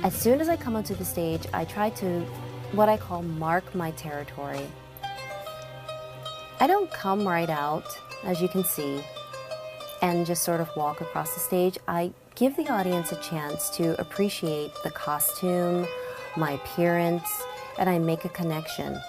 As soon as I come onto the stage, I try to, what I call, mark my territory. I don't come right out, as you can see, and just sort of walk across the stage. I give the audience a chance to appreciate the costume, my appearance, and I make a connection.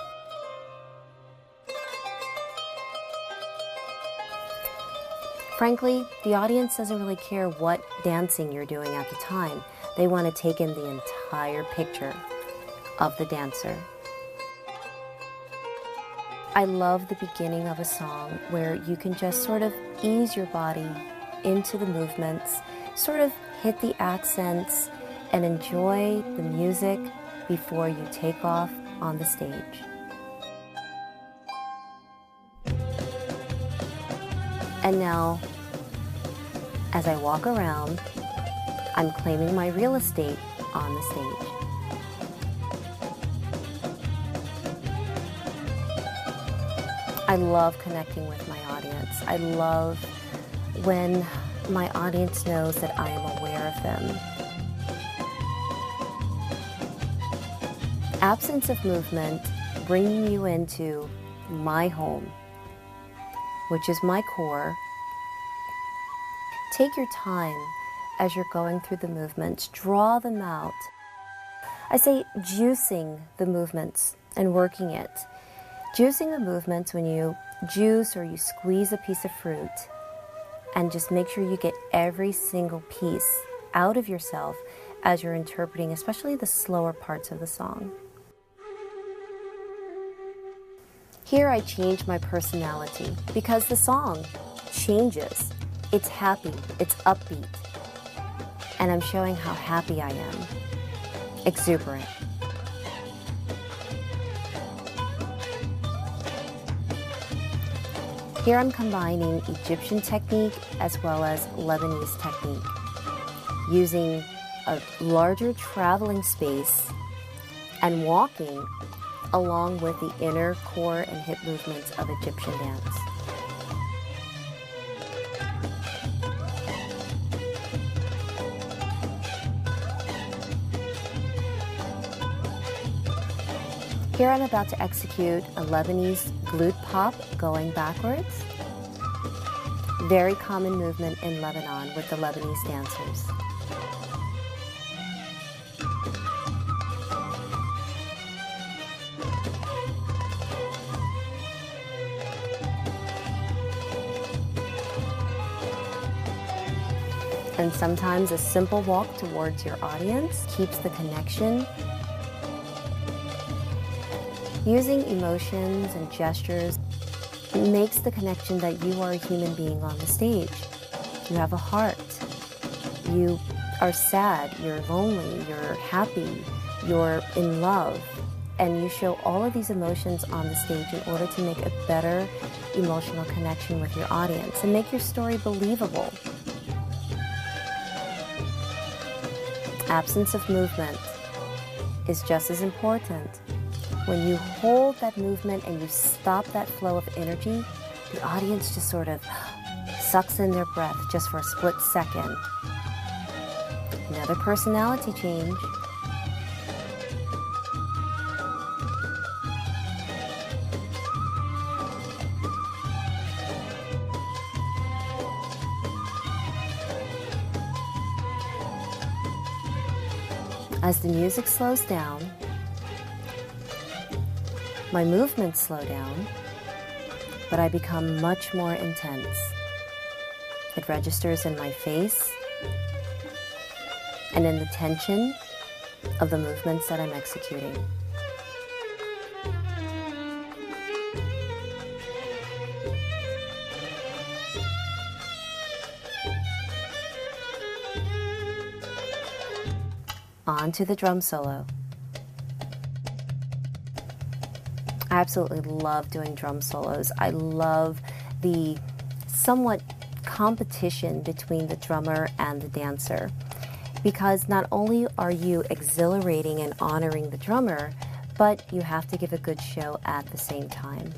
Frankly, the audience doesn't really care what dancing you're doing at the time. They want to take in the entire picture of the dancer. I love the beginning of a song where you can just sort of ease your body into the movements, sort of hit the accents, and enjoy the music before you take off on the stage. And now, as I walk around, I'm claiming my real estate on the stage. I love connecting with my audience. I love when my audience knows that I am aware of them. Absence of movement, bringing you into my home, which is my core. Take your time as you're going through the movements, draw them out. I say juicing the movements and working it. Juicing the movements when you juice or you squeeze a piece of fruit and just make sure you get every single piece out of yourself as you're interpreting, especially the slower parts of the song. Here I change my personality because the song changes. It's happy, it's upbeat, and I'm showing how happy I am. Exuberant. Here I'm combining Egyptian technique as well as Lebanese technique, using a larger traveling space and walking along with the inner core and hip movements of Egyptian dance. Here I'm about to execute a Lebanese glute pop going backwards. Very common movement in Lebanon with the Lebanese dancers. And sometimes a simple walk towards your audience keeps the connection. Using emotions and gestures makes the connection that you are a human being on the stage. You have a heart. You are sad, you're lonely, you're happy, you're in love. And you show all of these emotions on the stage in order to make a better emotional connection with your audience and make your story believable. Absence of movement is just as important. When you hold that movement and you stop that flow of energy, the audience just sort of sucks in their breath just for a split second. Another personality change. As the music slows down, my movements slow down, but I become much more intense. It registers in my face and in the tension of the movements that I'm executing. On to the drum solo. I absolutely love doing drum solos. I love the somewhat competition between the drummer and the dancer, because not only are you exhilarating and honoring the drummer, but you have to give a good show at the same time.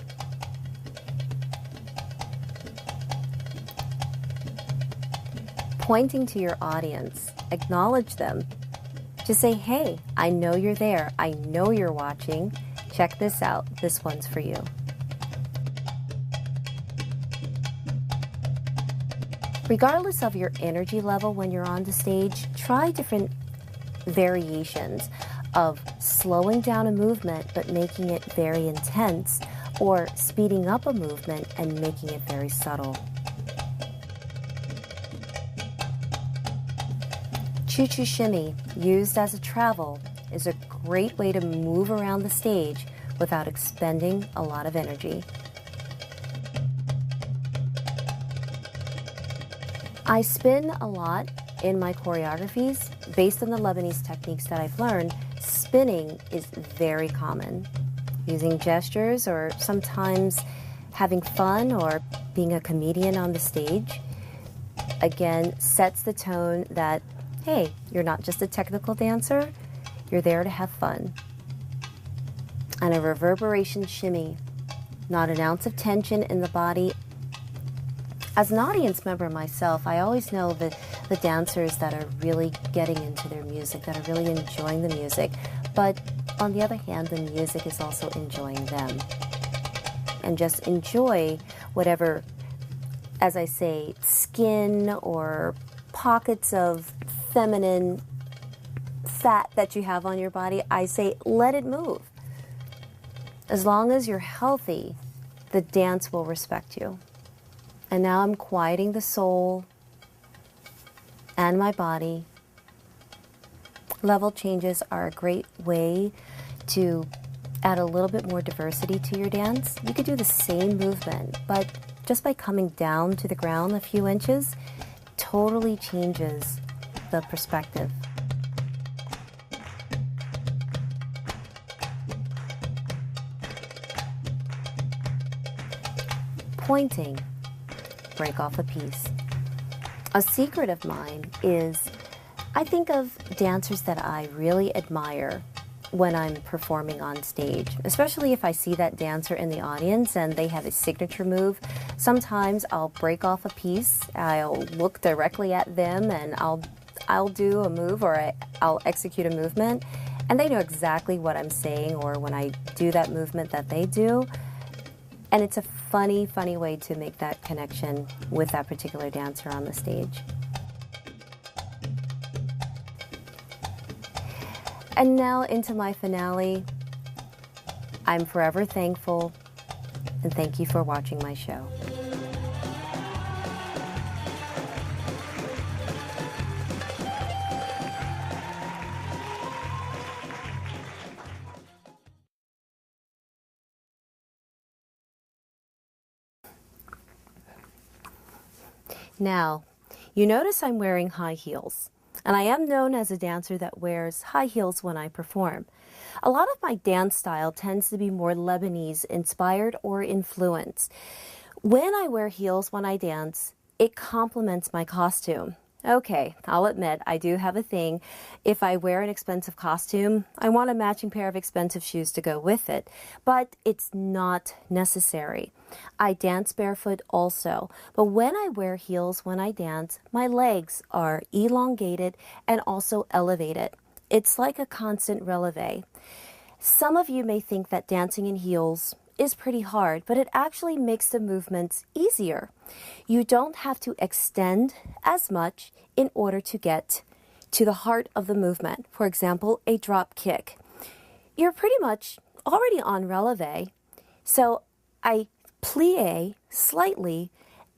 Pointing to your audience, acknowledge them, Just say, hey, I know you're there. I know you're watching. Check this out. This one's for you. Regardless of your energy level when you're on the stage, try different variations of slowing down a movement but making it very intense, or speeding up a movement and making it very subtle. Choo-choo shimmy, used as a travel, is a great way to move around the stage without expending a lot of energy. I spin a lot in my choreographies. Based on the Lebanese techniques that I've learned, spinning is very common. Using gestures, or sometimes having fun or being a comedian on the stage, again, sets the tone that, hey, you're not just a technical dancer, you're there to have fun. And a reverberation shimmy, not an ounce of tension in the body. As an audience member myself, I always know that the dancers that are really getting into their music, that are really enjoying the music. But on the other hand, the music is also enjoying them. And just enjoy whatever, as I say, skin or pockets of feminine fat that you have on your body. I say, let it move. As long as you're healthy, the dance will respect you. And now I'm quieting the soul and my body. Level changes are a great way to add a little bit more diversity to your dance. You could do the same movement, but just by coming down to the ground a few inches, totally changes the perspective. Pointing. Break off a piece. A secret of mine is I think of dancers that I really admire when I'm performing on stage, especially if I see that dancer in the audience and they have a signature move. Sometimes I'll break off a piece, I'll look directly at them and I'll do a move, or I'll execute a movement, and they know exactly what I'm saying or when I do that movement that they do. And it's a funny, funny way to make that connection with that particular dancer on the stage. And now into my finale. I'm forever thankful, and thank you for watching my show. Now, you notice I'm wearing high heels, and I am known as a dancer that wears high heels when I perform. A lot of my dance style tends to be more Lebanese inspired or influenced. When I wear heels when I dance, it complements my costume. Okay, I'll admit I do have a thing. If I wear an expensive costume, I want a matching pair of expensive shoes to go with it, but it's not necessary. I dance barefoot also, but when I wear heels when I dance, my legs are elongated and also elevated. It's like a constant releve. Some of you may think that dancing in heels is pretty hard, but it actually makes the movements easier. You don't have to extend as much in order to get to the heart of the movement. For example, a drop kick. You're pretty much already on releve, so I plie slightly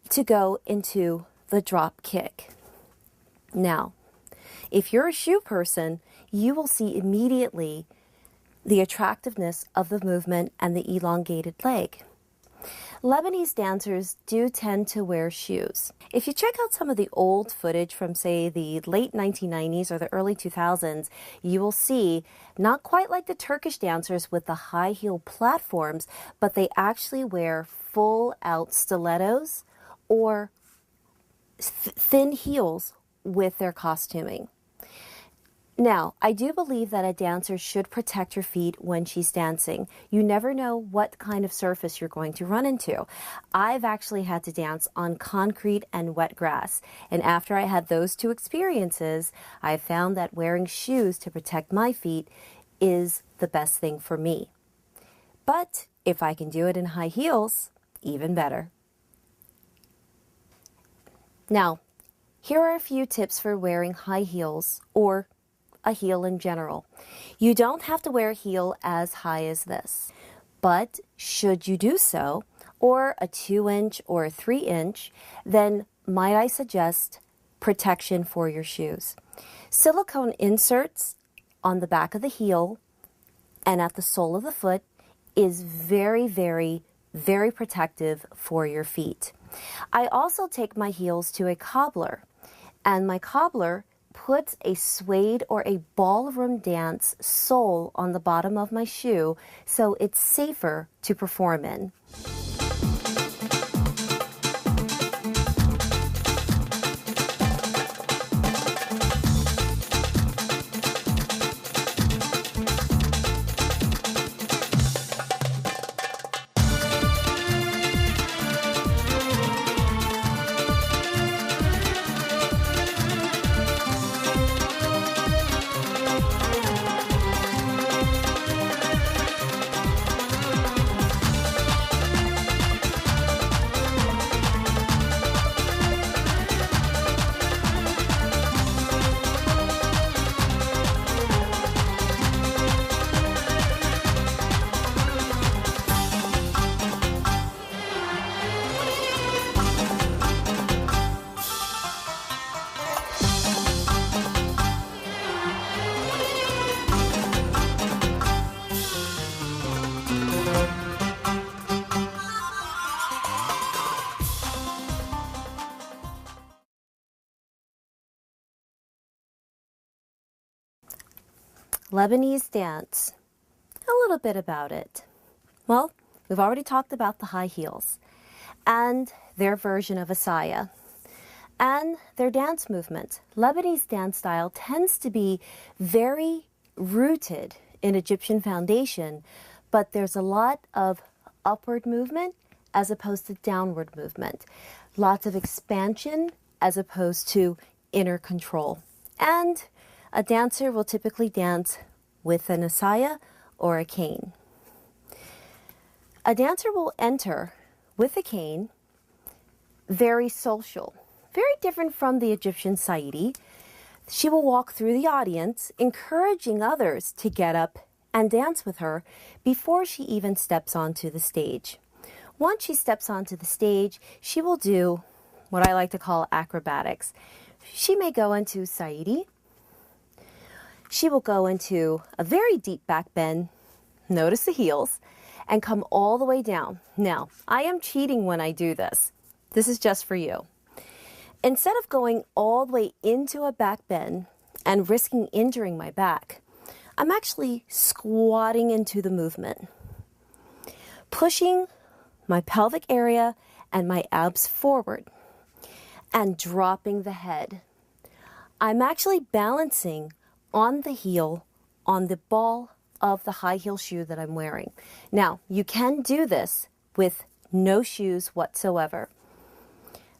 to go into the drop kick. Now, if you're a shoe person, you will see immediately the attractiveness of the movement and the elongated leg. Lebanese dancers do tend to wear shoes. If you check out some of the old footage from, say, the late 1990s or the early 2000s, you will see not quite like the Turkish dancers with the high heel platforms, but they actually wear full out stilettos or thin heels with their costuming. Now, I do believe that a dancer should protect her feet when she's dancing. You never know what kind of surface you're going to run into. I've actually had to dance on concrete and wet grass. And after I had those two experiences, I found that wearing shoes to protect my feet is the best thing for me. But if I can do it in high heels, even better. Now, here are a few tips for wearing high heels or a heel in general. You don't have to wear a heel as high as this, but should you do so, or a 2-inch or a 3-inch, then might I suggest protection for your shoes. Silicone inserts on the back of the heel and at the sole of the foot is very, very, very protective for your feet. I also take my heels to a cobbler, and my cobbler puts a suede or a ballroom dance sole on the bottom of my shoe so it's safer to perform in. Lebanese dance. A little bit about it. Well, we've already talked about the high heels and their version of Asaya and their dance movement. Lebanese dance style tends to be very rooted in Egyptian foundation, but there's a lot of upward movement as opposed to downward movement. Lots of expansion as opposed to inner control. And a dancer will typically dance with an asaya or a cane. A dancer will enter with a cane, very social, very different from the Egyptian saidi. She will walk through the audience, encouraging others to get up and dance with her before she even steps onto the stage. Once she steps onto the stage, she will do what I like to call acrobatics. She may go into saidi. She will go into a very deep back bend, notice the heels, and come all the way down. Now, I am cheating when I do this. This is just for you. Instead of going all the way into a back bend and risking injuring my back, I'm actually squatting into the movement, pushing my pelvic area and my abs forward and dropping the head. I'm actually balancing on the heel, on the ball of the high heel shoe that I'm wearing. Now, you can do this with no shoes whatsoever.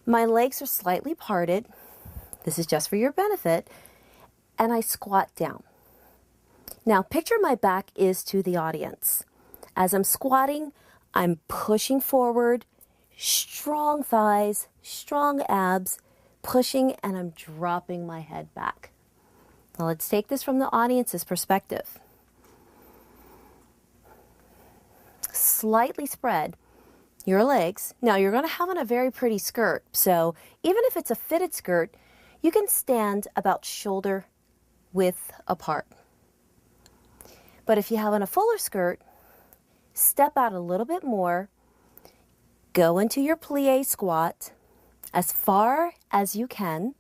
My legs are slightly parted. This is just for your benefit. And I squat down. Now, picture my back is to the audience. As I'm squatting, I'm pushing forward, strong thighs, strong abs, pushing, and I'm dropping my head back. Now let's take this from the audience's perspective. Slightly spread your legs. Now you're going to have on a very pretty skirt, so even if it's a fitted skirt, you can stand about shoulder width apart. But if you have on a fuller skirt, step out a little bit more, go into your plie squat as far as you can,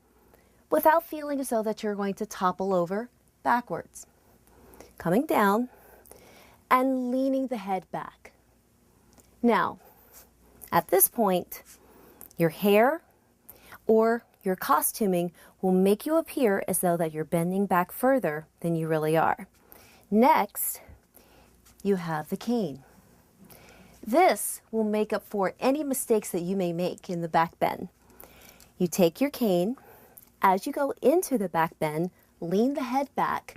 without feeling as though that you're going to topple over backwards. Coming down and leaning the head back. Now, at this point, your hair or your costuming will make you appear as though that you're bending back further than you really are. Next, you have the cane. This will make up for any mistakes that you may make in the back bend. You take your cane, as you go into the back bend, lean the head back,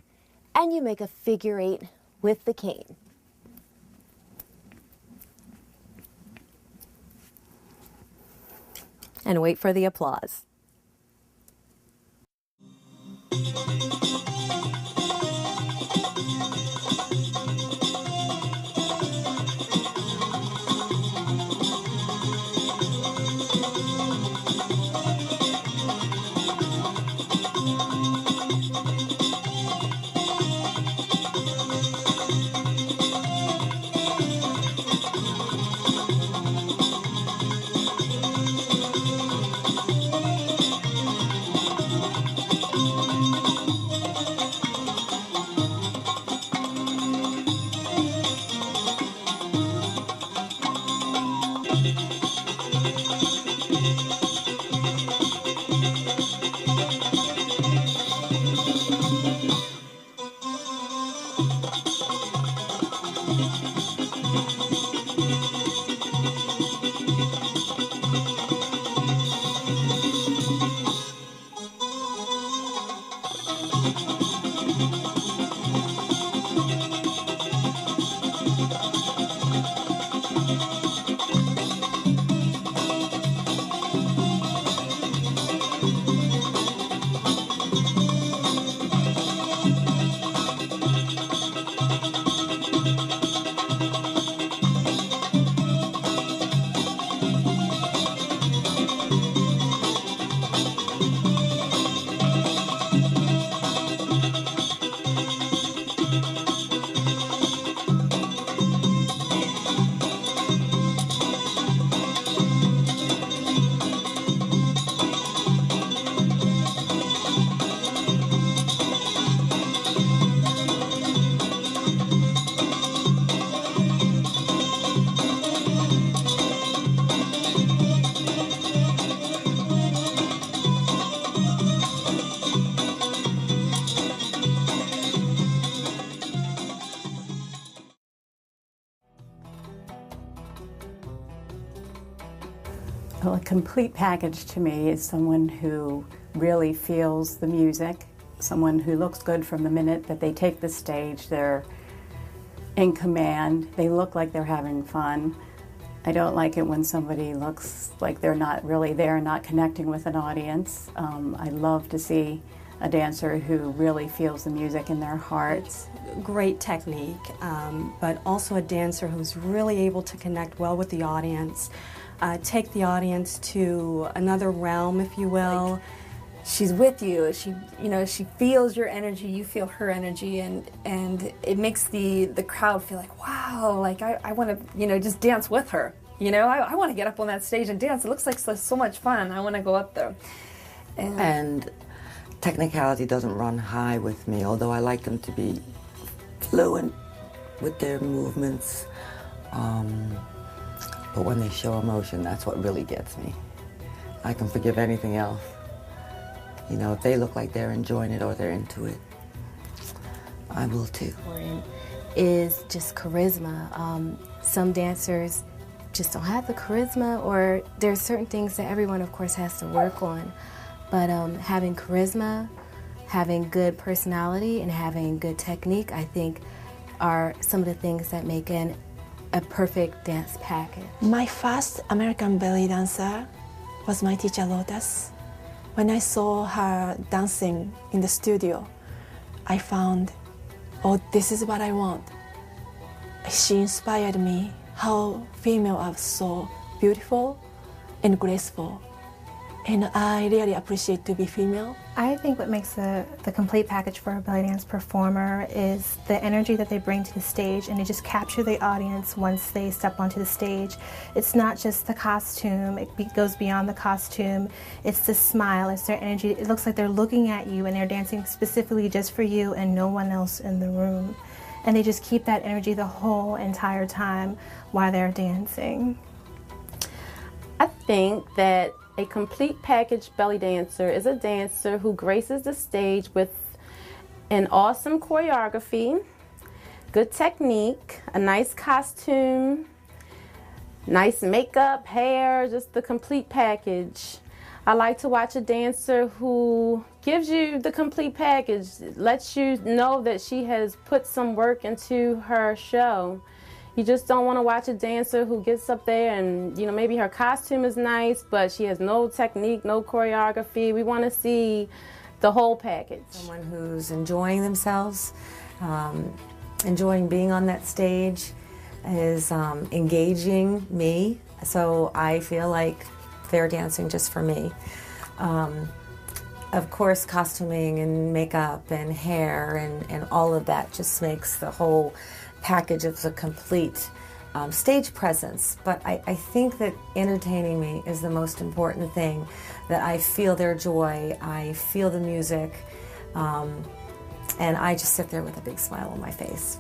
and you make a figure 8 with the cane. And wait for the applause. Well, a complete package to me is someone who really feels the music, someone who looks good from the minute that they take the stage. They're in command. They look like they're having fun. I don't like it when somebody looks like they're not really there, not connecting with an audience. I love to see a dancer who really feels the music in their heart. It's great technique, but also a dancer who's really able to connect well with the audience, take the audience to another realm, if you will. Like, she's with you. She feels your energy. You feel her energy, and it makes the crowd feel like, wow, like I want to just dance with her. I want to get up on that stage and dance. It looks like so much fun. I want to go up there. And technicality doesn't run high with me, although I like them to be fluent with their movements. But when they show emotion, that's what really gets me. I can forgive anything else. If they look like they're enjoying it or they're into it, I will too. Important is just charisma. Some dancers just don't have the charisma, or there's certain things that everyone, of course, has to work on. But having charisma, having good personality, and having good technique, I think, are some of the things that make a perfect dance package. My first American ballet dancer was my teacher, Lotus. When I saw her dancing in the studio, I found, oh, this is what I want. She inspired me how female are so beautiful and graceful. And I really appreciate to be female. I think what makes the complete package for a belly dance performer is the energy that they bring to the stage, and they just capture the audience once they step onto the stage. It's not just the costume, it goes beyond the costume. It's the smile, it's their energy. It looks like they're looking at you and they're dancing specifically just for you and no one else in the room. And they just keep that energy the whole entire time while they're dancing. I think that A complete package belly dancer is a dancer who graces the stage with an awesome choreography, good technique, a nice costume, nice makeup, hair, just the complete package. I like to watch a dancer who gives you the complete package, lets you know that she has put some work into her show. You just don't want to watch a dancer who gets up there and, you know, maybe her costume is nice, but she has no technique, no choreography. We want to see the whole package. Someone who's enjoying themselves, enjoying being on that stage, is engaging me, so I feel like they're dancing just for me. Of course, costuming and makeup and hair and all of that just makes the whole package of the complete stage presence. But I think that entertaining me is the most important thing, that I feel their joy, I feel the music, and I just sit there with a big smile on my face.